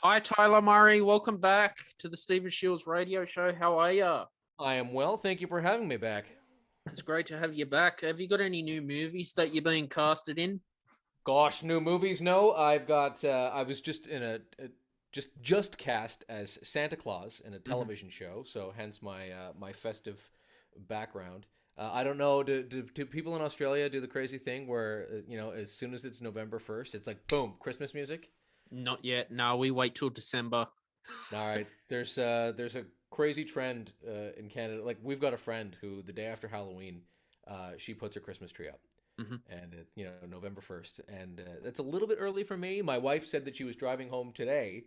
Hi, Tyler Murray. Welcome back to the Stephen Shields radio show. How are you? I am well. Thank you for having me back. It's great to have you back. Have you got any new movies that you're being casted in? Gosh, new movies? No, I've got. I was just in just cast as Santa Claus in a Hmm. television show, so hence my festive background. I don't know. Do people in Australia do the crazy thing where as soon as it's November 1st, it's like boom, Christmas music? Not yet. No, we wait till December. All right. There's a crazy trend in Canada. Like we've got a friend who the day after Halloween, she puts her Christmas tree up. Hmm. And November 1st, and that's a little bit early for me. My wife said that she was driving home today,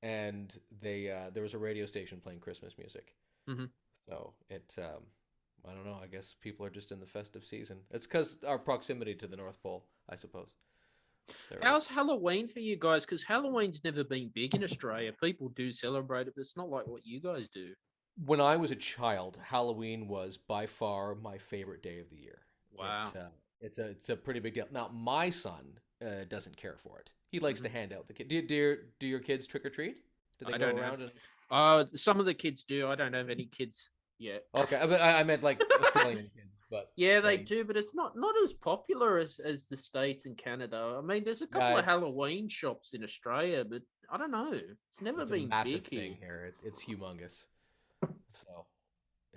and there was a radio station playing Christmas music. Hmm. So I don't know. I guess people are just in the festive season. It's because our proximity to the North Pole, I suppose. There it is. How's Halloween for you guys? Because Halloween's never been big in Australia. People do celebrate it, but it's not like what you guys do. When I was a child, Halloween was by far my favorite day of the year. Wow. It's a pretty big deal. Now my son doesn't care for it. He likes to Hmm. hand out the kid. Do your kids trick or treat? Do they I go don't have. around and Some of the kids do. I don't have any kids yet. okay? But I meant like Australian kids. But Yeah, yeah, they do, but it's not as popular as the States and Canada. I mean, there's a yeah, couple of Halloween shops in Australia, but I don't know. It's never it's a been massive big thing here. here. It's humongous. So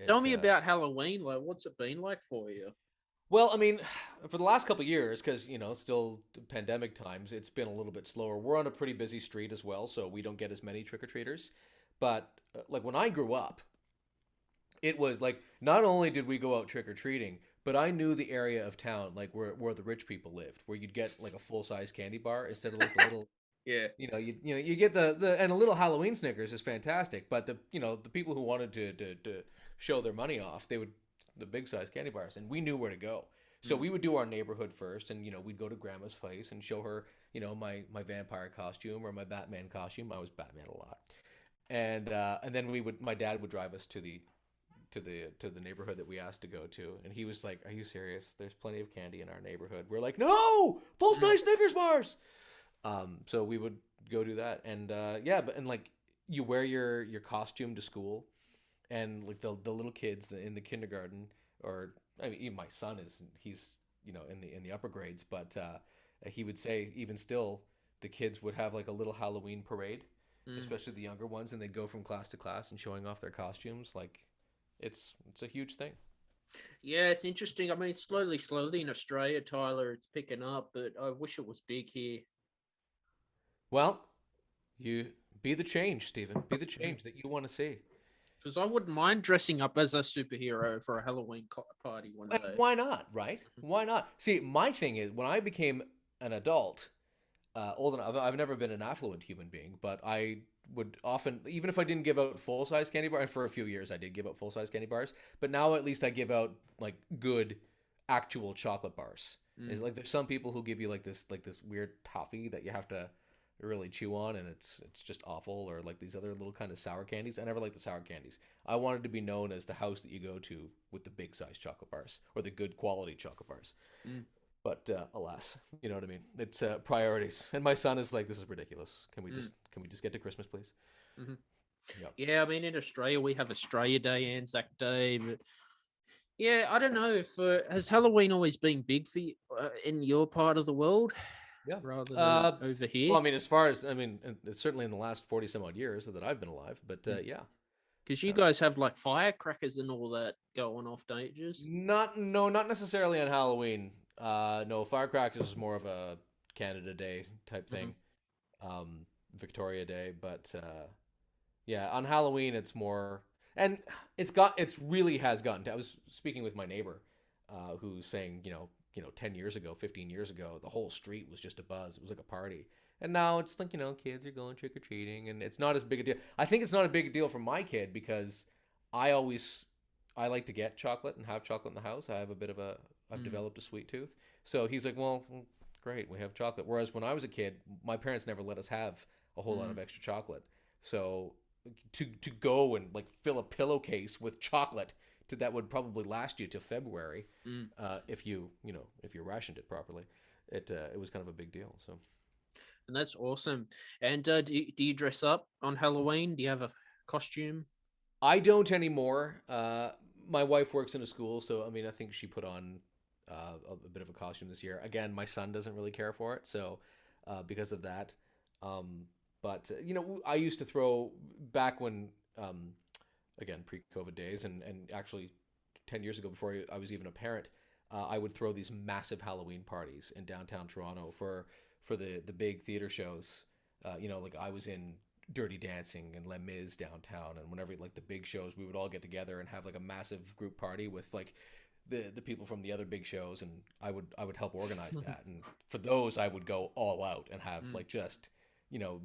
Tell it me about Halloween. Like, what's it been like for you? well, I mean, for the last couple of years, because still pandemic times, it's been a little bit slower. We're on a pretty busy street as well, so we don't get as many trick or treaters. But like when I grew up, it was like not only did we go out trick or treating, but I knew the area of town like where the rich people lived, where you'd get like a full size candy bar instead of like the little Yeah. you get the and a little Halloween Snickers is fantastic, but the people who wanted to show their money off, they would the big size candy bars, and we knew where to go. So Mm. we would do our neighborhood first, and we'd go to grandma's place and show her my vampire costume or my Batman costume. I was Batman a lot, and then my dad would drive us to the neighborhood that we asked to go to, and he was like, "Are you serious? There's plenty of candy in our neighborhood." We're like, "No, full Mm. size Snickers bars." So we would go do that, and yeah, but and like you wear your costume to school, and like the little kids in the kindergarten, or I mean, even my son he's in the upper grades, but he would say even still the kids would have like a little Halloween parade, Mm. especially the younger ones, and they'd go from class to class and showing off their costumes. Like it's a huge thing. Yeah, it's interesting. I mean, slowly in Australia, Tyler, it's picking up, but I wish it was big here. Well, you be the change, Stephen. Be the change that you want to see. Because I wouldn't mind dressing up as a superhero for a Halloween party one And day. why not, right? Why not? See, my thing is when I became an adult, old enough, I've never been an affluent human being, but I would often, even if I didn't give out full size candy bars, and for a few years I did give out full size candy bars, but now at least I give out like good actual chocolate bars. Is Mm. like there's some people who give you like this weird toffee that you have to really chew on, and it's just awful, or like these other little kind of sour candies. I never liked the sour candies. I wanted to be known as the house that you go to with the big size chocolate bars or the good quality chocolate bars. Mm. But alas, you know what I mean. It's priorities, and my son is like, "This is ridiculous. Mm. Can we just get to Christmas, please?" Hmm. Yeah. Yeah, I mean, in Australia, we have Australia Day, Anzac Day, but yeah, I don't know if has Halloween always been big for you in your part of the world Yeah. rather than Uh, over well, here? I mean, as far as I mean, it's certainly in the last 40 some odd years that I've been alive. But yeah, Because you yeah. guys have like firecrackers and all that going off, don't you? Just No, not necessarily on Halloween. No, firecrackers is more of a Canada Day type Mhm. thing, Victoria Day. But yeah, on Halloween it's more, and it's really has gotten to. I was speaking with my neighbor, who's saying, 10 years ago, 15 years ago, the whole street was just a buzz. It was like a party. And now it's like, kids are going trick or treating, and it's not as big a deal. I think it's not a big deal for my kid because I always I like to get chocolate and have chocolate in the house. I've Mm. developed a sweet tooth. So he's like, well, great, we have chocolate. Whereas when I was a kid, my parents never let us have a whole lot Mm. of extra chocolate. So to go and like fill a pillowcase with chocolate that would probably last you till February, Mm. if you rationed it properly, it was kind of a big deal. So And that's awesome. And do you dress up on Halloween? Do you have a costume? I don't anymore. My wife works in a school, so I mean, I think she put on a bit of a costume this year. Again, my son doesn't really care for it, so because of that. Um, but you know, I used to throw back when, again, pre-COVID days, and actually 10 years ago, before I was even a parent, I would throw these massive Halloween parties in downtown Toronto for the big theater shows. You know, like I was in Dirty Dancing and Les Mis downtown, and whenever like the big shows, we would all get together and have like a massive group party with like the people from the other big shows, and I would help organize that. And for those, I would go all out and have Mm. like just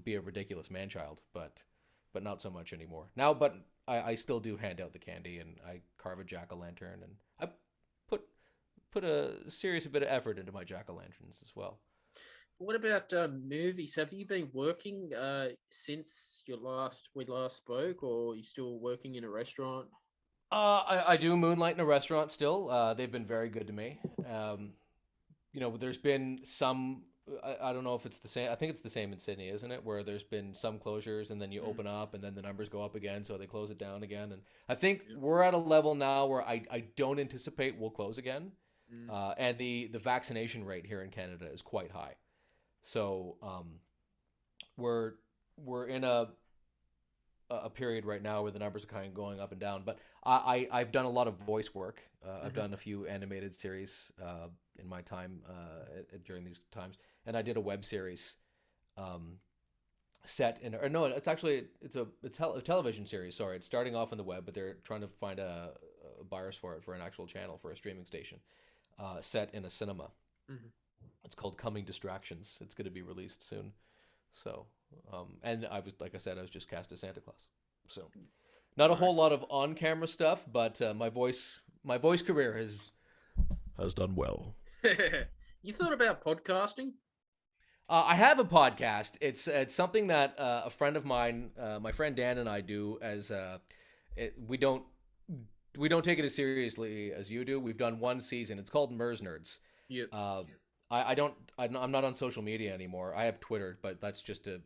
be a ridiculous man child, but not so much anymore now. But I still do hand out the candy, and I carve a jack o' lantern, and I put put a serious bit of effort into my jack o' lanterns as well. What about movies? Have you been working since we last spoke, or are you still working in a restaurant? I do moonlight in a restaurant still. They've been very good to me. There's been some. I don't know if it's the same. I think it's the same in Sydney, isn't it? Where there's been some closures, and then you Mm. open up, and then the numbers go up again, so they close it down again. And I think Yep. we're at a level now where I don't anticipate we'll close again. Mm. And the vaccination rate here in Canada is quite high. So we're we're in a period right now where the numbers are kind of going up and down. But I've done a lot of voice work. I've Mhm. done a few animated series in my time during these times, and I did a web series um, set in. Or no, it's actually a television series. Sorry, it's starting off on the web, but they're trying to find a buyers for it for an actual channel for a streaming station set in a cinema. Mhm. It's called Coming Distractions. It's going to be released soon. So, and I was, like I said, I was just cast as Santa Claus. So, not a whole Nice. lot of on-camera stuff, but my voice career has done well. You thought about podcasting? I have a podcast. It's something that a friend of mine, my friend Dan and I do as we don't take it as seriously as you do. We've done one season. It's called Mers Nerds. Yep. Uh, I don't I'm not on social media anymore. I have Twitter, but that's just to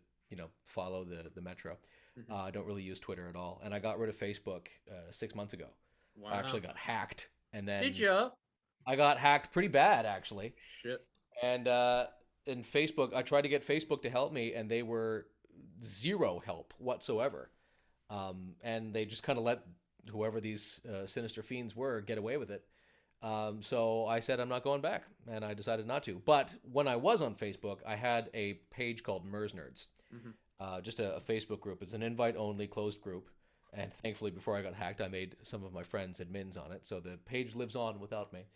follow the metro. Mhm. I don't really use Twitter at all, and I got rid of Facebook 6 months ago. I actually Wow. got hacked, and Did then you? I got hacked pretty bad actually. Shit. And in Facebook, I tried to get Facebook to help me, and they were zero help whatsoever. And they just kind of let whoever these sinister fiends were get away with it. So I said I'm not going back, and I decided not to. But when I was on Facebook, I had a page called Mers Nerds, Mhm. just a Facebook group. It's an invite-only closed group, and thankfully, before I got hacked, I made some of my friends admins on it, so the page lives on without me.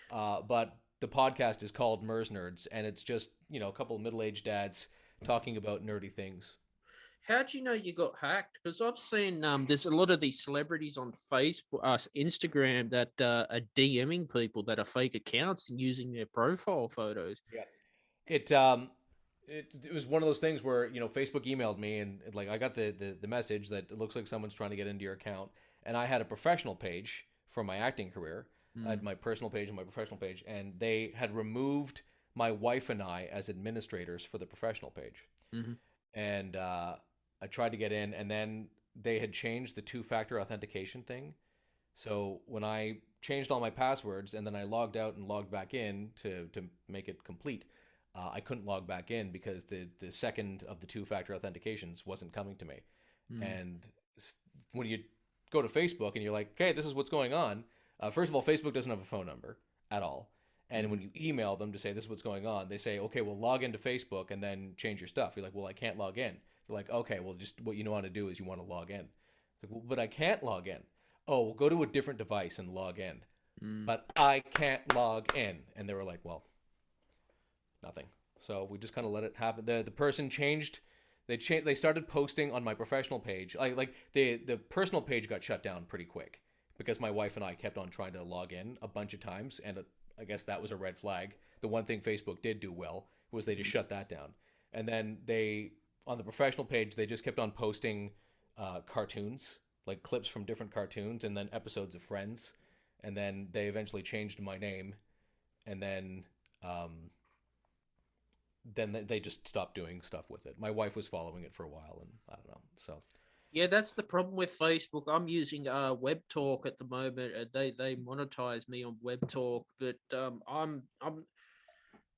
But the podcast is called Mers Nerds, and it's just a couple of middle-aged dads talking about nerdy things. How'd you know you got hacked? Because I've seen there's a lot of these celebrities on Facebook, Instagram that are DMing people that are fake accounts and using their profile photos. Yeah. It was one of those things where Facebook emailed me, and like I got the message that it looks like someone's trying to get into your account, and I had a professional page for my acting career. I Mm. had my personal page and my professional page, and they had removed my wife and I as administrators for the professional page. Mhm. And I tried to get in, and then they had changed the two-factor authentication thing. So when I changed all my passwords and then I logged out and logged back in to make it complete, I couldn't log back in because the second of the two-factor authentications wasn't coming to me. Mm. And when you go to Facebook and you're like, okay, this is what's going on. First of all, Facebook doesn't have a phone number at all. And Mm. when you email them to say this is what's going on, they say, okay, well, log into Facebook and then change your stuff. You're like, well, I can't log in. They're like, okay, well, just what you want to do is you want to log in. It's like, well, but I can't log in. Oh, well, go to a different device and log in. Mm. But I can't log in. And they were like, well, nothing. So we just kind of let it happen. The person changed. They started posting on my professional page. Like the personal page got shut down pretty quick because my wife and I kept on trying to log in a bunch of times, and I guess that was a red flag. The one thing Facebook did do well was they just shut that down. And then they on the professional page they just kept on posting cartoons, like clips from different cartoons, and then episodes of Friends. And then they eventually changed my name, and then um, then they just stopped doing stuff with it. My wife was following it for a while, and I don't know. So Yeah, that's the problem with Facebook. I'm using Web Talk at the moment, and they monetize me on Web Talk, but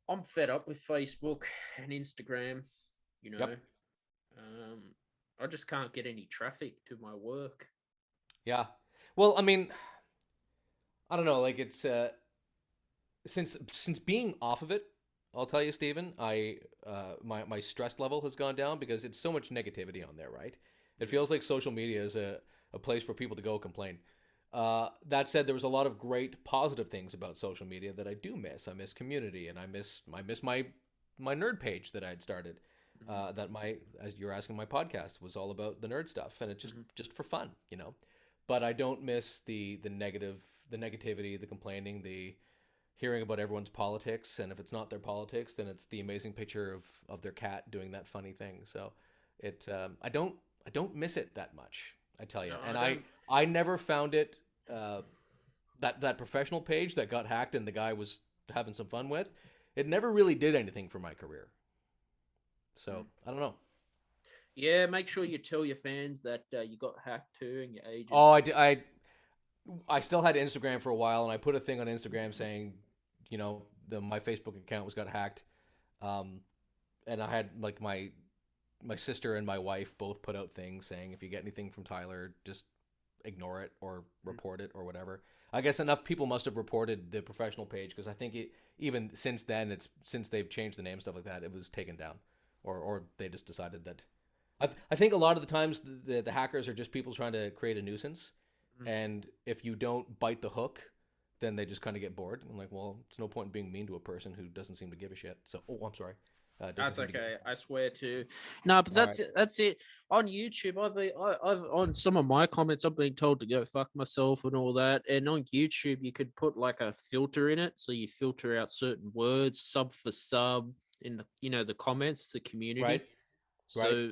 I'm fed up with Facebook and Instagram. You know, yep, um, I just can't get any traffic to my work. yeah. Well, I mean, I don't know. Like it's since being off of it, I'll tell you, Stephen, I my stress level has gone down because it's so much negativity on there, right? It Mm, feels like social media is a place for people to go complain. That said, there was a lot of great positive things about social media that I do miss. I miss community, and I miss my nerd page that I had started. mhm, That my as you're asking, my podcast was all about the nerd stuff, and it's just mhm. just for fun, you know. But I don't miss the negativity, the complaining, the hearing about everyone's politics, and if it's not their politics, then it's the amazing picture of their cat doing that funny thing. So it I don't miss it that much, I tell you. No, And I I don't. I never found it uh, that professional page that got hacked and the guy was having some fun with. It never really did anything for my career. So Mm. I don't know. Yeah, make sure you tell your fans that you got hacked too, and your agent. Oh, I still had Instagram for a while, and I put a thing on Instagram saying, my Facebook account was got hacked. Um, and I had like my sister and my wife both put out things saying if you get anything from Tyler, just ignore it or Mm. report it or whatever. I guess enough people must have reported the professional page because I think even since then since they've changed the name, stuff like that, it was taken down, or they just decided that. I think a lot of the times the hackers are just people trying to create a nuisance, Mm. and if you don't bite the hook, then they just kind of get bored. I'm like, well, it's no point in being mean to a person who doesn't seem to give a shit. So, oh, I'm sorry, doesn't That's seem to give. okay. I swear to. No, but All right. that's it. That's it. On YouTube, I've on some of my comments, I've been told to go fuck myself and all that. And on YouTube, you could put like a filter in it, so you filter out certain words, sub for sub, in the the comments, the Right. community. Right. So,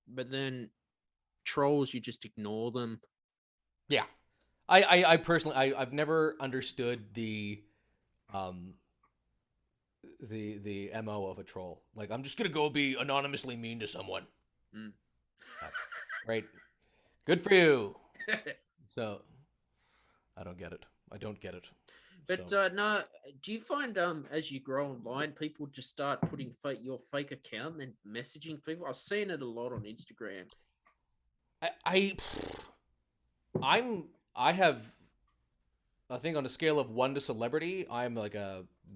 but then trolls, you just ignore them. Yeah. I personally I've never understood um the MO of a troll. Like I'm just gonna go be anonymously mean to someone. Mm. Uh, Right. Good for you. So I don't get it. I don't get it. But So no, do you find as you grow online, people just start putting your fake account and messaging people? I've seen it a lot on Instagram. I, I I'm I have I think on a scale of 1 to celebrity, I'm like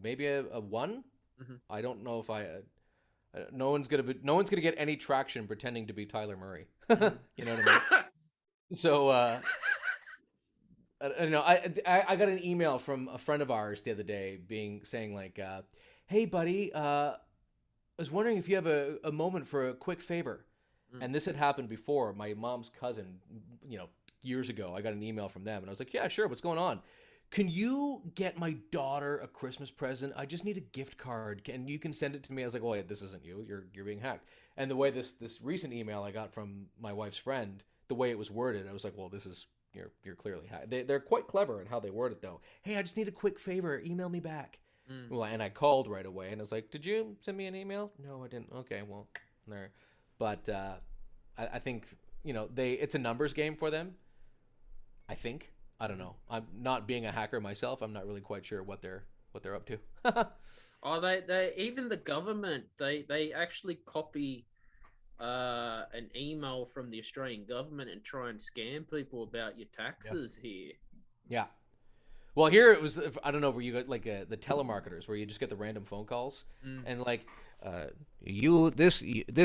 maybe a 1. Hmm. I don't know if no one's gonna get any traction pretending to be Tyler Murray. Hmm. You know what I mean? So I got an email from a friend of ours the other day saying like, "Hey buddy, I was wondering if you have a moment for a quick favor." Mm. And this had happened before. My mom's cousin, you know, years ago, I got an email from them, and I was like, "Yeah, sure. What's going on? Can you get my daughter a Christmas present? I just need a gift card, and you can send it to me." I was like, "Oh, wait, this isn't you. You're being hacked." And the way this recent email I got from my wife's friend, the way it was worded, I was like, "Well, this is you're clearly hacked." They're quite clever in how they word it, though. "Hey, I just need a quick favor. Email me back." Mm. Well, and I called right away, and I was like, "Did you send me an email?" "No, I didn't." "Okay, well, there." But I think it's a numbers game for them. I think. I don't Mm. know. I'm not being a hacker myself. I'm not really quite sure what they're up to. Oh, they even the government they actually copy an email from the Australian government and try and scam people about your Yeah. taxes here. Yeah. Well, here it was. I don't know where you got like the telemarketers, where you just get the random phone calls, Mm. and like, this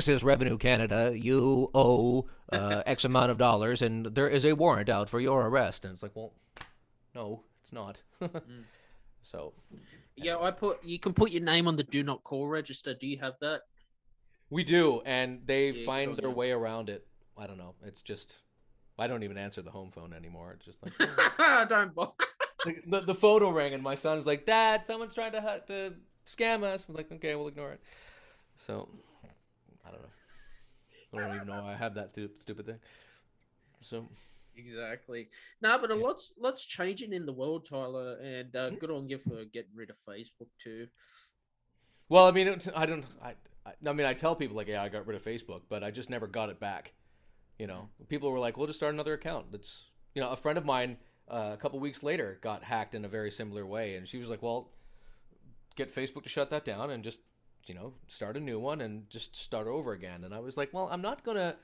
is Revenue Canada. You owe X amount of dollars, and there is a warrant out for your arrest. And it's like, well, no, it's not. Mm. So Yeah, anyway, you can put your name on the do not call register. Do you have that? we do, and they Yeah, good find on their you. way around it. I don't know. It's just I don't even answer the home phone anymore. It's just like, oh. Don't bother. The photo rang, and my son's like, "Dad, someone's trying to scam us." I'm like, "Okay, we'll ignore it." So I don't know. I don't even know why I have that stupid thing. So Exactly. No, but a yeah, lot's changing in the world, Tyler, and good on you for getting rid of Facebook too. Well, I mean, I don't. I mean, I tell people like, yeah, I got rid of Facebook, but I just never got it back. You know, people were like, "We'll just start another account." That's a friend of mine a couple weeks later got hacked in a very similar way, and she was like, "Well, get Facebook to shut that down and just start a new one and just start over again." And I was like, "Well, I'm not gonna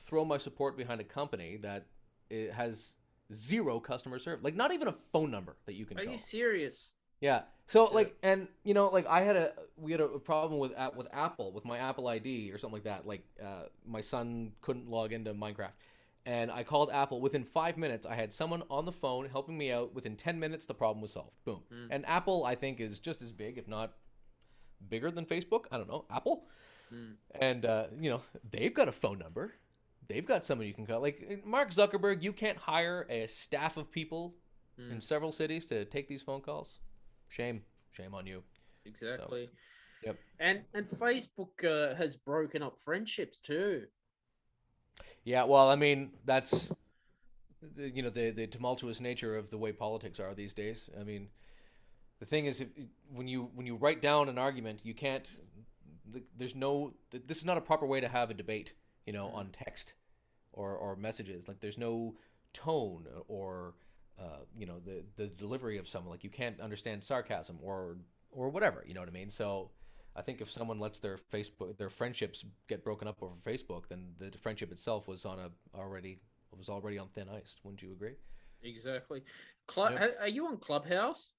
throw my support behind a company that it has zero customer service, like not even a phone number that you can Are you call." serious? Yeah. So Yeah. like, and like we had a problem with Apple with my Apple ID or something like that. Like, my son couldn't log into Minecraft, and I called Apple. Within 5 minutes, I had someone on the phone helping me out. Within 10 minutes, the problem was solved. Boom. Mm, And Apple, I think, is just as big, if not bigger than Facebook. I don't know, Apple, mm, and they've got a phone number. They've got someone you can call. Like Mark Zuckerberg, you can't hire a staff of people in mm. several cities to take these phone calls. Shame, shame on you. So, Exactly. yep. And Facebook has broken up friendships too. Yeah, well, I mean, that's the tumultuous nature of the way politics are these days. I mean, the thing is, when you write down an argument, you can't. There's no. This is not a proper way to have a debate. Mm, On text or messages. Like, there's no tone or the delivery of someone. Like, you can't understand sarcasm or whatever. You know what I mean? So, I think if someone lets their friendships get broken up over Facebook, then the friendship itself was already on thin ice. Wouldn't you agree? exactly. Yep. Are you on Clubhouse?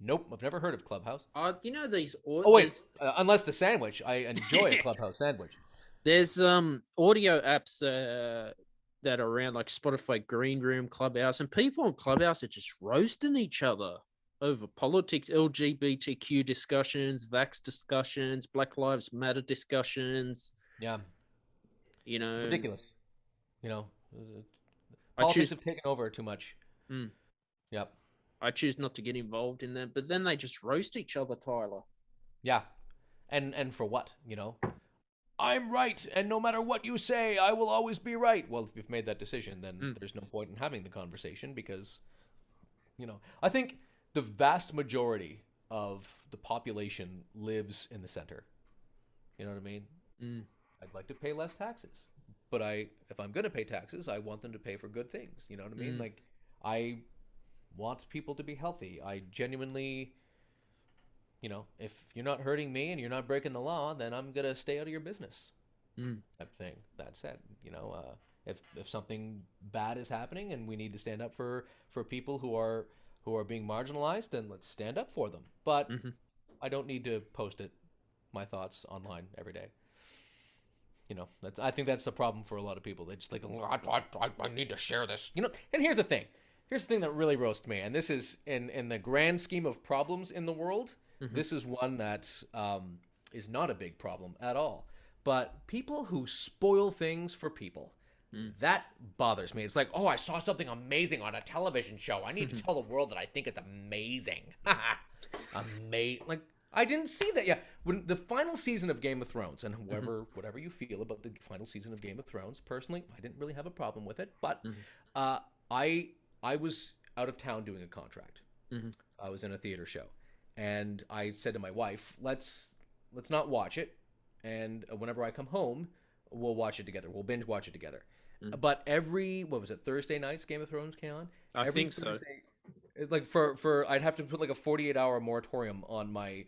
Nope, I've never heard of Clubhouse. You know these Oh wait, there's unless the sandwich. I enjoy a Clubhouse sandwich. there's audio apps that are around like Spotify Green Room, Clubhouse, and people on Clubhouse are just roasting each other over politics, LGBTQ discussions, vax discussions, Black Lives Matter discussions. Yeah, You it's know, ridiculous. You know, I politics choose have taken over too much. mm, Yep. I choose not to get involved in them, but then they just roast each other, Tyler. Yeah. And for what? I'm right, and no matter what you say, I will always be right. Well, if you've made that decision, then Mm, there's no point in having the conversation because, I think the vast majority of the population lives in the center. You know what I mean? mm, I'd like to pay less taxes, but if I'm going to pay taxes, I want them to pay for good things. You know what I mean? mm, Like, I want people to be healthy. I genuinely, if you're not hurting me and you're not breaking the law, then I'm gonna stay out of your business. mm, Type thing. That said, if something bad is happening and we need to stand up for people who are being marginalized, then let's stand up for them. But mm-hmm. I don't need to post my thoughts online every day. I think that's the problem for a lot of people. They just like, "Oh, I need to share this. And here's the thing. Here's the thing that really roasts me, and this is in the grand scheme of problems in the world. Mm-hmm. This is one that is not a big problem at all. But people who spoil things for people, Mm. that bothers me. It's like, oh, I saw something amazing on a television show. I need to tell the world that I think it's amazing. Amazing. Like, I didn't see that yet. When the final season of Game of Thrones, and Mm-hmm. whatever you feel about the final season of Game of Thrones, personally, I didn't really have a problem with it. But Mm-hmm. uh, I I was out of town doing a contract. Mm-hmm. I was in a theater show, and I said to my wife, "Let's not watch it, and whenever I come home, we'll watch it together. We'll binge watch it together." Mm. But every what was it, Thursday nights Game of Thrones came on. I Every think so. Thursday, like for I'd have to put like a 48-hour moratorium on my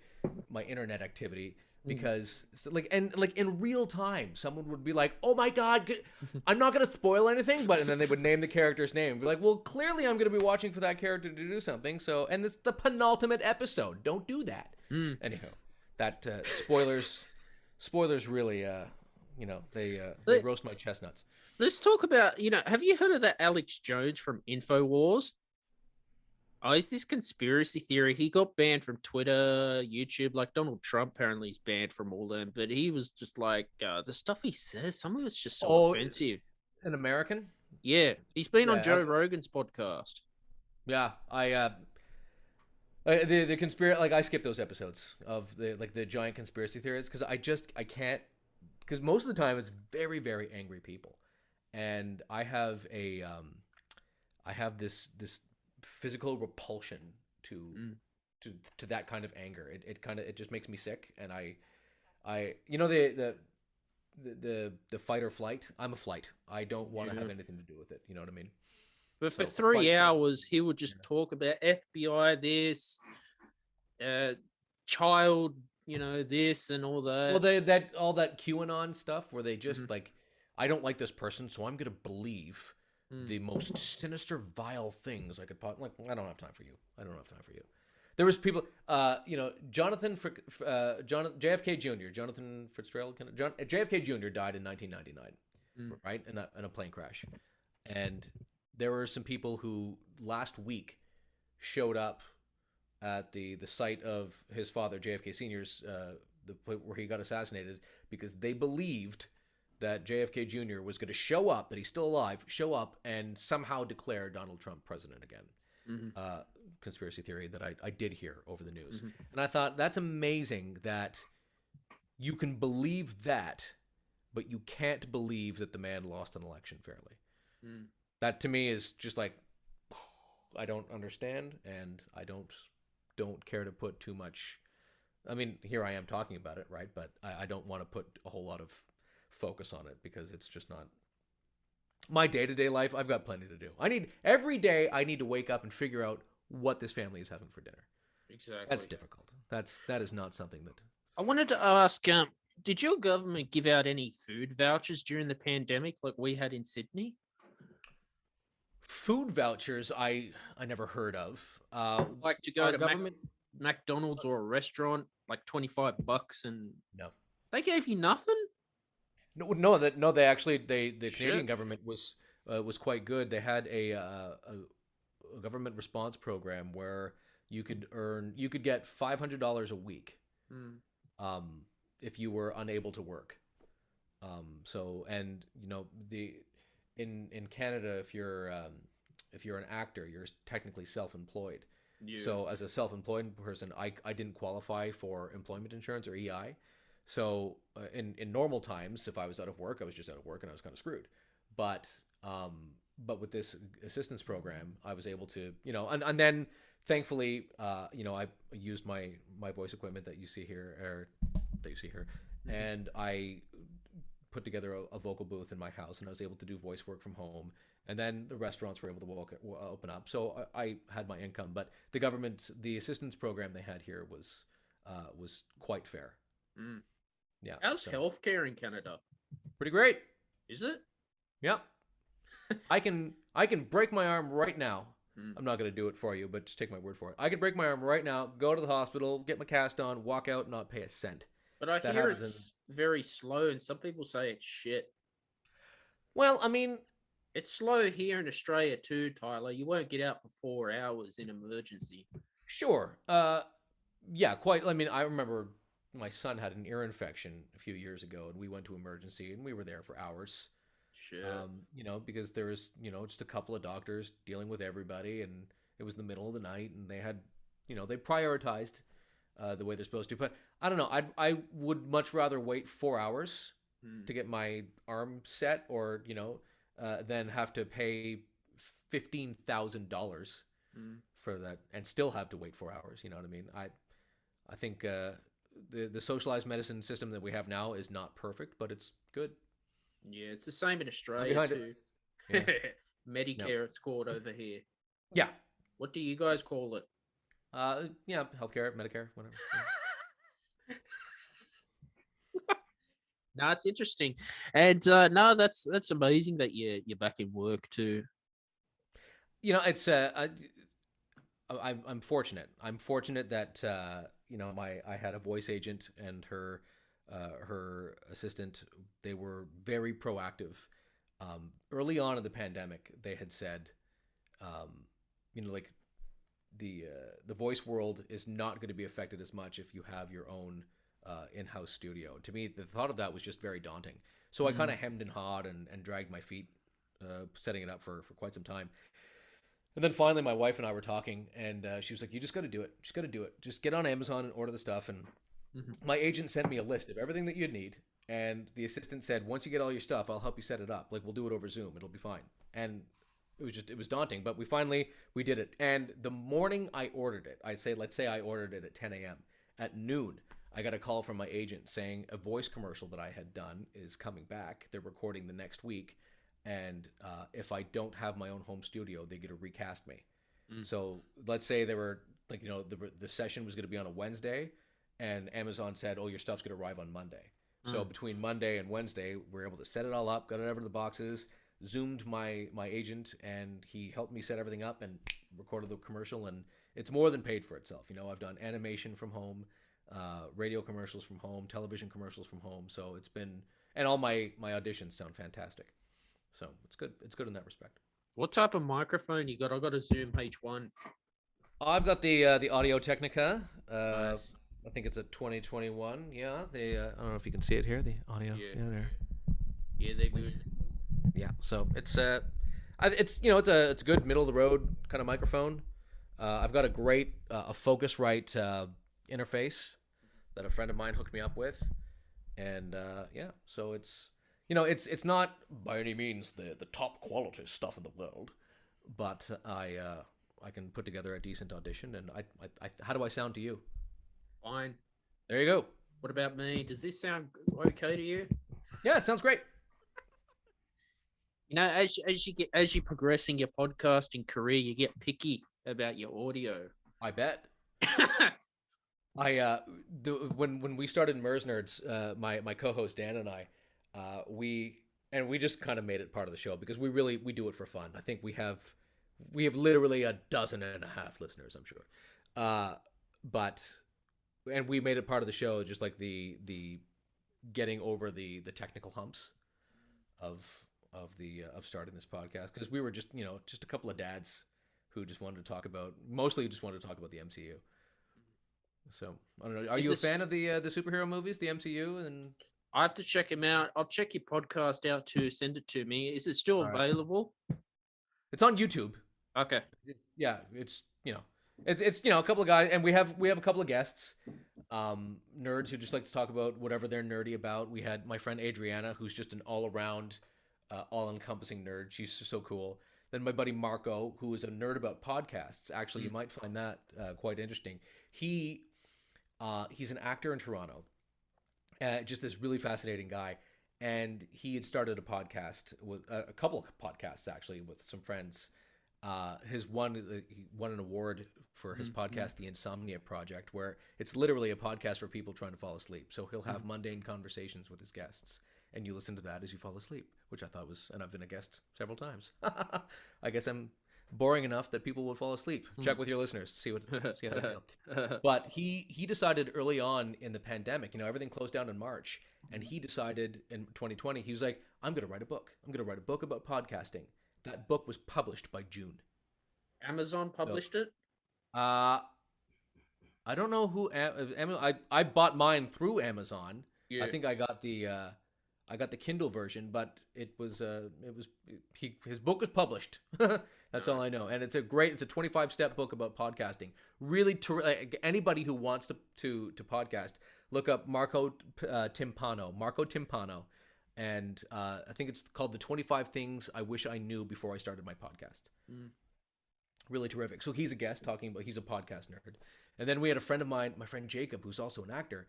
internet activity Mm. because like in real time someone would be like, "Oh my god, I'm not going to spoil anything," but and then they would name the character's name and be like, "Well, clearly I'm going to be watching for that character to do something." So, and it's the penultimate episode. Don't do that. Mm. Anyhow, that spoilers really they Let, roast my chestnuts. let's talk about, have you heard of that Alex Jones from InfoWars? Oh, is this conspiracy theory? He got banned from Twitter, YouTube, like Donald Trump apparently is banned from all them, but he was just like, the stuff he says, some of it's just so Oh, offensive. an American? Yeah, he's been on Yeah, Joe Rogan's podcast. yeah. The conspiracy, like, I skip those episodes of the giant conspiracy theories because I can't, because most of the time it's very very angry people, and I have this physical repulsion to Mm. to that kind of anger. It just makes me sick, and I you know the fight or flight. I'm a flight. I don't want to Yeah. have anything to do with it. You know what I mean? But for So three fight, flight. hours, he would just talk about FBI this, uh, child, this and all Well, that. that all that QAnon stuff where they just Mhm. like, I don't like this person, so I'm gonna believe Mm. the most sinister, vile things I could like. I don't have time for you. I don't have time for you. There was people, JFK Jr. Jonathan Fitzgerald, JFK Jr. died in 1999, Mm. right, in a plane crash, and there were some people who last week showed up at the site of his father, JFK Sr.'s, the point where he got assassinated, because they believed that JFK Jr. was going to show up, that he's still alive, show up, and somehow declare Donald Trump president again. Mhm. Conspiracy theory that I did hear over the news. Mhm. And I thought, that's amazing that you can believe that, but you can't believe that the man lost an election fairly. Mm. That to me is just like, I don't understand, and I don't care to put too much. I mean, here I am talking about it, right? But I don't want to put a whole lot of focus on it because it's just not my day-to-day life. I've got plenty to do. Every day I need to wake up and figure out what this family is having for dinner. That's Exactly. difficult. That is not something that I wanted to ask, did your government give out any food vouchers during the pandemic like we had in Sydney? food vouchers I never heard of. Like to go Our to government McDonald's or a restaurant, like $25, and no. they gave you nothing? No, they actually the Shit. Canadian government was quite good. They had a government response program where you could get $500 a week, Mm. um, if you were unable to work. So and you know the in Canada, if you're an actor, you're technically self-employed. Yeah. So as a self-employed person, I didn't qualify for employment insurance or EI. So in normal times, if I was out of work, I was just out of work and I was kind of screwed. But but with this assistance program, I was able to, and then thankfully, I used my voice equipment that you see here, or that you see here, Mhm. and I put together a vocal booth in my house, and I was able to do voice work from home. And then the restaurants were able to open up, so I had my income. But the assistance program they had here was quite fair. Mm. Yeah, How's so healthcare in Canada? pretty great. Is it? Yep, I can break my arm right now. Mm. I'm not gonna do it for you, but just take my word for it. I could break my arm right now, go to the hospital, get my cast on, walk out, not pay a cent. But I That hear happens in. it's very slow, and some people say it's shit. Well, I mean, It's slow here in Australia too, Tyler. You won't get out for 4 hours in emergency. sure. Yeah, quite. I mean, I remember my son had an ear infection a few years ago, and we went to emergency, and we were there for hours. Shit. Because there was, just a couple of doctors dealing with everybody, and it was the middle of the night, and they had, they prioritized the way they're supposed to. But I don't know. I would much rather wait 4 hours Mm. to get my arm set, or than have to pay $15,000 Mm. for that and still have to wait 4 hours. You know what I mean? I think the socialized medicine system that we have now is not perfect, but it's good. Yeah, it's the same in I'm Australia behind it. too. Yeah. No. Medicare, it's called over here. Yeah. What do you guys call it? Yeah. Healthcare, Medicare, whatever. Yeah. No, it's interesting, and no, that's amazing that you're back in work too. It's I'm fortunate. I'm fortunate that I had a voice agent and her assistant. They were very proactive. Early on in the pandemic, they had said, um, like the voice world is not going to be affected as much if you have your own in-house studio. To me, the thought of that was just very daunting. So I kind Mm. of hemmed and hawed and dragged my feet, setting it up for quite some time. And then finally, my wife and I were talking, and she was like, "You just got to do it. Just got to do it. Just get on Amazon and order the stuff." And Mhm. my agent sent me a list of everything that you'd need, and the assistant said, "Once you get all your stuff, I'll help you set it up. Like we'll do it over Zoom. It'll be fine." And it was daunting, but we did it. And the morning I ordered it, let's say I ordered it at 10 a.m. At noon, I got a call from my agent saying a voice commercial that I had done is coming back. They're recording the next week, and if I don't have my own home studio, they get to recast me. So let's say they were like, the session was going to be on a Wednesday, and Amazon said, "Oh, your stuff's going to arrive on Monday." So between Monday and Wednesday, we were able to set it all up, got it over to the boxes, Zoomed my agent, and he helped me set everything up and recorded the commercial. And it's more than paid for itself. I've done animation from home, radio commercials from home, television commercials from home. So it's been, and all my auditions sound fantastic. So it's good. It's good in that respect. What type of microphone you got? I got a Zoom H1. I've got the Audio Technica. Nice. I think it's a 2021. Yeah, I don't know if you can see it here. The audio. Yeah. There. Yeah, they're good. Yeah. So it's it's a good middle of the road kind of microphone. I've got a great a Focusrite interface that a friend of mine hooked me up with, and yeah. So it's not by any means the top quality stuff in the world, but I can put together a decent audition. And I how do I sound to you? Fine. There you go. What about me? Does this sound okay to you? Yeah, it sounds great. As you progress in your podcasting career, you get picky about your audio. I bet. When we started Murs Nerds, my co-host Dan and I, we just kind of made it part of the show because we do it for fun. I think we have literally 12.5 listeners, I'm sure. And we made it part of the show, just like the getting over the technical humps of starting this podcast, because we were just a couple of dads who just wanted to talk about the MCU. So I don't know. Are you a fan of the superhero movies, the MCU? And I have to check him out. I'll check your podcast out too. Send it to me. Is it still available? It's on YouTube. Okay. Yeah, it's a couple of guys, and we have a couple of guests, nerds who just like to talk about whatever they're nerdy about. We had my friend Adriana, who's just an all-around, all-encompassing nerd. She's just so cool. Then my buddy Marco, who is a nerd about podcasts. Actually, you might find that quite interesting. He's an actor in Toronto, just this really fascinating guy. And he had started a podcast with a couple of podcasts actually with some friends. He won an award for his podcast, The Insomnia Project, where it's literally a podcast for people trying to fall asleep. So he'll have mundane conversations with his guests, and you listen to that as you fall asleep, which I thought was, and I've been a guest several times. I guess I'm boring enough that people would fall asleep. Check with your listeners, see how they feel. But he decided early on in the pandemic, everything closed down in March, and he decided in 2020, he was like, I'm going to write a book. I'm going to write a book about podcasting. That book was published by June. Amazon published it? I don't know who. I bought mine through Amazon. Yeah. I think I got the Kindle version, but his book was published. That's all I know. And it's a 25-step book about podcasting. Really, anybody who wants to podcast, look up Marco Timpano. And I think it's called The 25 Things I Wish I Knew Before I Started My Podcast. Really terrific. So he's a guest he's a podcast nerd. And then we had a friend of mine, my friend Jacob, who's also an actor.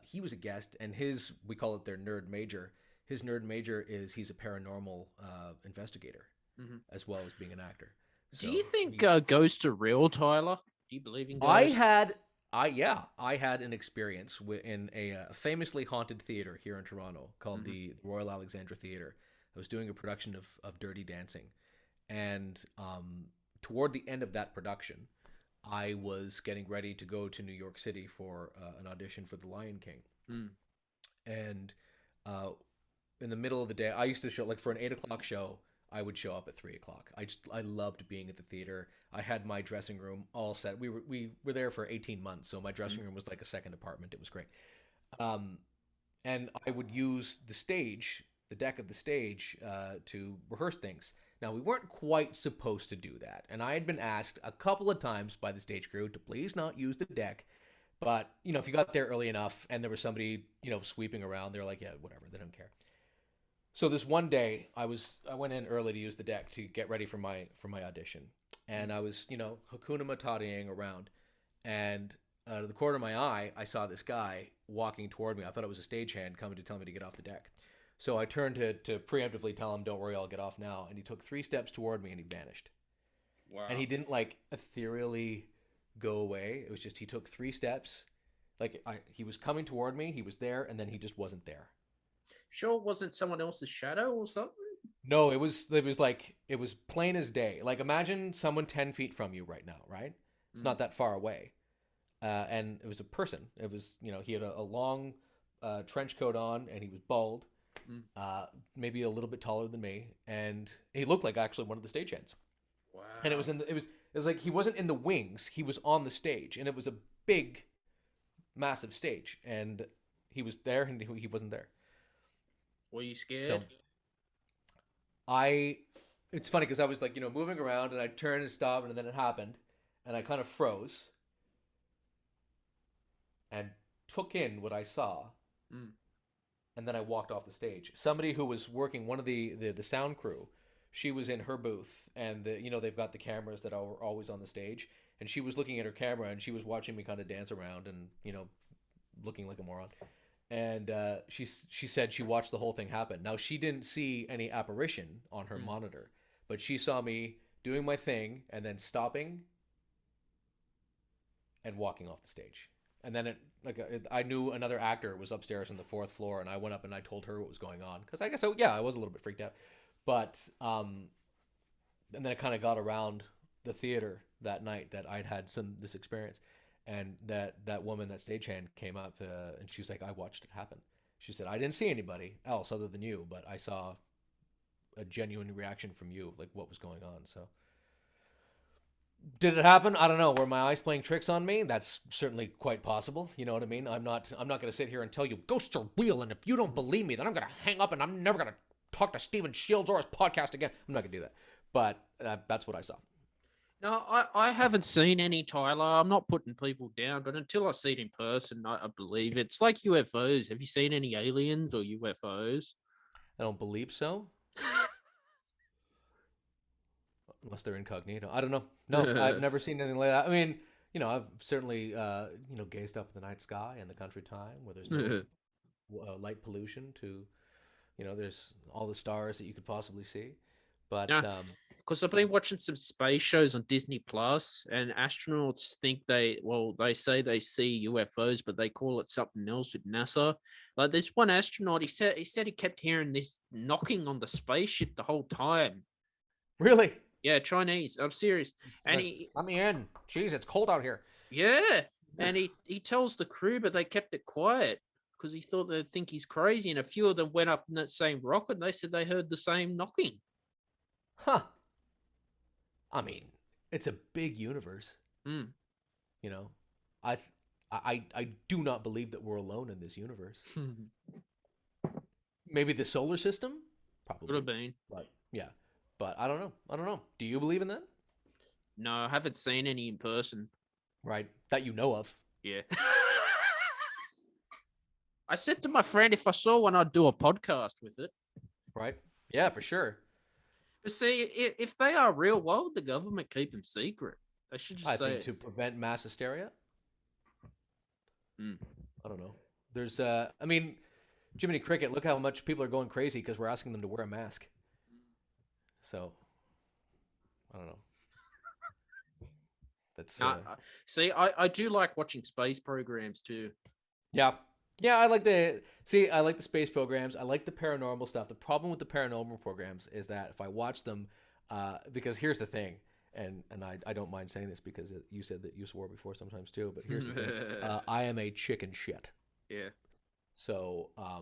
He was a guest, and we call it their nerd major. His nerd major is he's a paranormal investigator, as well as being an actor. So do you think ghosts are real, Tyler? Do you believe in ghosts? I had an experience in a famously haunted theater here in Toronto called the Royal Alexandra Theater. I was doing a production of Dirty Dancing, and toward the end of that production, I was getting ready to go to New York City for an audition for The Lion King. And in the middle of the day, I used to show, like for an 8 o'clock show, I would show up at 3 o'clock. I loved being at the theater. I had my dressing room all set. We were there for 18 months, so my dressing room was like a second apartment. It was great. And I would use the deck of the stage, to rehearse things. Now, we weren't quite supposed to do that, and I had been asked a couple of times by the stage crew to please not use the deck. But, if you got there early enough and there was somebody, sweeping around, they're like, yeah, whatever, they don't care. So this one day, I went in early to use the deck to get ready for my audition, and I was Hakuna Matateing around, and out of the corner of my eye, I saw this guy walking toward me. I thought it was a stagehand coming to tell me to get off the deck. So I turned to preemptively tell him, "Don't worry, I'll get off now." And he took 3 steps toward me and he vanished. And he Wow. didn't like ethereally go away. It was just he took 3 steps. He was coming toward me, he was there, and then he just wasn't there. Sure, it wasn't someone else's shadow or something? No, it was plain as day. Like imagine someone 10 feet from you right now, right? It's Mm, not that far away, and it was a person. It was he had a long trench coat on, and he was bald, mm. maybe a little bit taller than me, and he looked like actually one of the stagehands. And Wow. it was like he wasn't in the wings, he was on the stage, and it was a big, massive stage, and he was there, and he wasn't there. Were you So scared? I, it's funny because I was like moving around, and I turned and stopped, and then it happened, and I kind of froze and took in what I saw, Mm, and then I walked off the stage. Somebody who was working, one of the sound crew, she was in her booth, and they've got the cameras that are always on the stage, and she was looking at her camera, and she was watching me kind of dance around, and looking like a moron. And she said she watched the whole thing happen. Now she didn't see any apparition on her mm. monitor, but she saw me doing my thing and then stopping and walking off the stage. And then I knew another actor was upstairs on the fourth floor, and I went up and I told her what was going on because I guess I was a little bit freaked out, but and then it kind of got around the theater that night that I'd had this experience, and that woman, that stagehand, came up and she was like, "I watched it happen." She said, "I didn't see anybody else other than you, but I saw a genuine reaction from you, like what was going on." So did it happen? I don't know. Were my eyes playing tricks on me? That's certainly quite possible. You know what I mean? I'm not going to sit here and tell you ghosts are real, and if you don't believe me, then I'm going to hang up and I'm never going to talk to Steven Shields or his podcast again. I'm not going to do that. But that's what I saw. No, I haven't seen any, Tyler. I'm not putting people down, but until I see it in person, I believe it's like UFOs. Have you seen any aliens or UFOs? I don't believe so, unless they're incognito. I don't know. No, I've never seen anything like that. I mean, I've certainly gazed up at the night sky in the country time where there's no light pollution to there's all the stars that you could possibly see. But Yeah, because I've been watching some space shows on Disney Plus, and astronauts think they say they see UFOs, but they call it something else with NASA. Like this one astronaut, he said he kept hearing this knocking on the spaceship the whole time. really, Yeah, Chinese. I'm serious. And like, he, let me in. Jeez, it's cold out here. yeah, and he tells the crew, but they kept it quiet because he thought they'd think he's crazy. And a few of them went up in that same rocket, and they said they heard the same knocking. Huh. I mean, it's a big universe. Mm. You know, I I do not believe that we're alone in this universe. Maybe the solar system, Could have probably, been. but yeah. But I don't know. I don't know. Do you believe in that? No, I haven't seen any in person. Right, that you know of. Yeah. I said to my friend if I saw one, I'd do a podcast with it. Right? Yeah, for sure. But see, if they are real, why would the government keep them secret? They should I just think say, to prevent mass hysteria. mm. I don't know. There's I mean, Jiminy Cricket, look how much people are going crazy because we're asking them to wear a mask. So, I don't know. That's Nah, see, I do like watching space programs too. yeah. Yeah, I like the space programs. I like the paranormal stuff. The problem with the paranormal programs is that if I watch them, because here's the thing, and I don't mind saying this because you said that you swore before sometimes too. But here's the thing, I am a chicken shit. Yeah, So I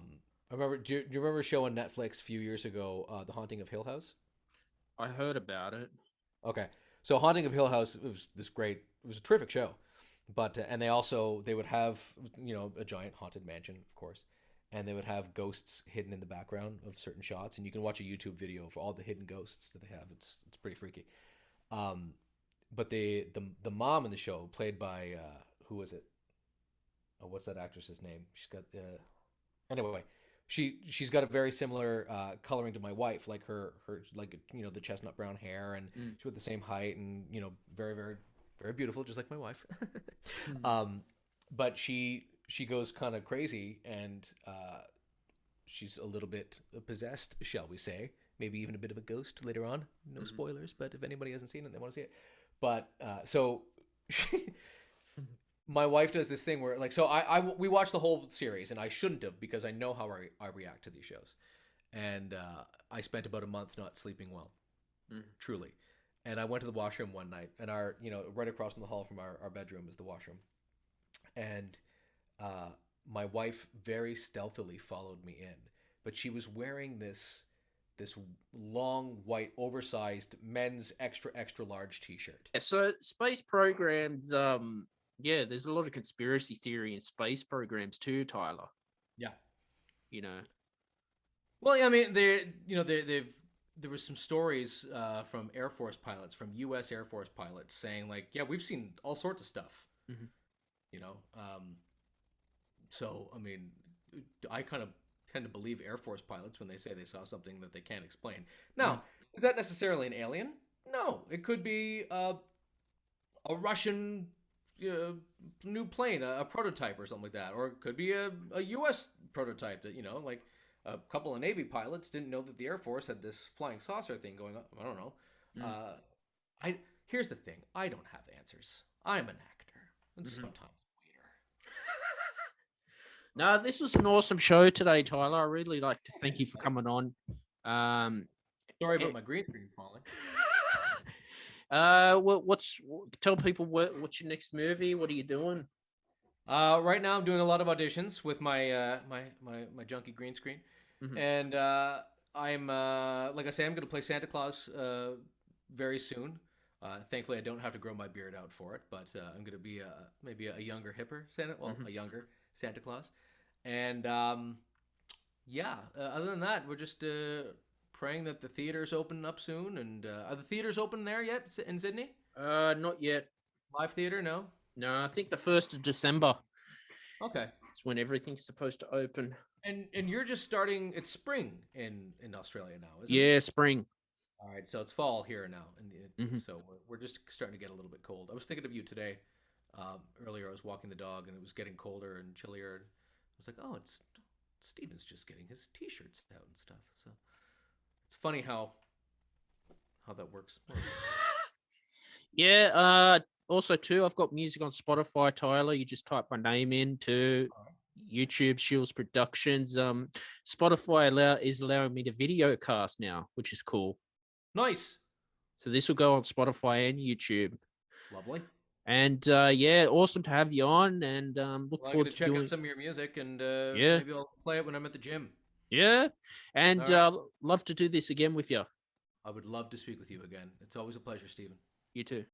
remember. Do you remember a show on Netflix a few years ago, The Haunting of Hill House? I heard about it. Okay, so Haunting of Hill House, it was a terrific show, but and they would have a giant haunted mansion, of course, and they would have ghosts hidden in the background of certain shots, and you can watch a YouTube video for all the hidden ghosts that they have. It's pretty freaky. Um, but the mom in the show, played by who was it? Oh, what's that actress's name? She's got anyway. she's got a very similar coloring to my wife, like her like the chestnut brown hair, and Mm. she's with the same height, and very very very beautiful, just like my wife. Mm. um, but she goes kind of crazy, and she's a little bit possessed, shall we say? Maybe even a bit of a ghost later on. No Mhm. spoilers, but if anybody hasn't seen it, they want to see it. But so my wife does this thing where, like, so we watched the whole series, and I shouldn't have, because I know how I react to these shows, and I spent about a month not sleeping well, Mm. truly. And I went to the washroom one night, and our right across from the hall from our bedroom is the washroom, and uh, my wife very stealthily followed me in, but she was wearing this long white oversized men's extra extra large t-shirt. Yeah, so space programs, yeah, there's a lot of conspiracy theory in space programs too, Tyler. Yeah. You know, Well, yeah, I mean, they've there was some stories from Air Force pilots, from U.S. Air Force pilots, saying like, yeah, we've seen all sorts of stuff. Mhm. You know, so I mean, I kind of tend to believe Air Force pilots when they say they saw something that they can't explain. Mm. Now, is that necessarily an alien? No, it could be a Russian uh, new plane, a prototype or something like that, or it could be a U.S. prototype that like a couple of Navy pilots didn't know that the Air Force had this flying saucer thing going on. I don't know. Mm. Uh, I Here's the thing: I don't have answers. I'm an actor, and Mhm. sometimes waiter. No, this was an awesome show today, Tyler. I really like to thank you for coming on. Um, Sorry about eh, my green screen falling. what's tell people what's your next movie? What are you doing? Right now, I'm doing a lot of auditions with my junky green screen, Mhm. and I'm like I say, I'm going to play Santa Claus very soon. Thankfully, I don't have to grow my beard out for it, but I'm going to be maybe a younger, hipper Santa, well, Mhm. a younger Santa Claus, and yeah. Other than that, we're just praying that the theaters open up soon. And are the theaters open there yet in Sydney? Not yet. Live theater? No. No, I think the 1st of December Okay. is when everything's supposed to open. And you're just starting. It's spring in Australia now, isn't it? Yeah, spring. All right, so it's fall here now, and Hmm. so we're just starting to get a little bit cold. I was thinking of you today. Earlier, I was walking the dog, and it was getting colder and chillier. And I was like, "Oh, it's Steven's just getting his t-shirts out and stuff." So it's funny how that works. Yeah. Also, too, I've got music on Spotify, Tyler. You just type my name in to YouTube Shields Productions. Spotify is allowing me to video cast now, which is cool. Nice, So this will go on Spotify and YouTube. lovely. And yeah, awesome to have you on, and look Well, I got forward to to check out doing. some of your music, and Yeah, maybe I'll play it when I'm at the gym. yeah, and All right. love to do this again with you. I would love to speak with you again. It's always a pleasure, Stephen. You too.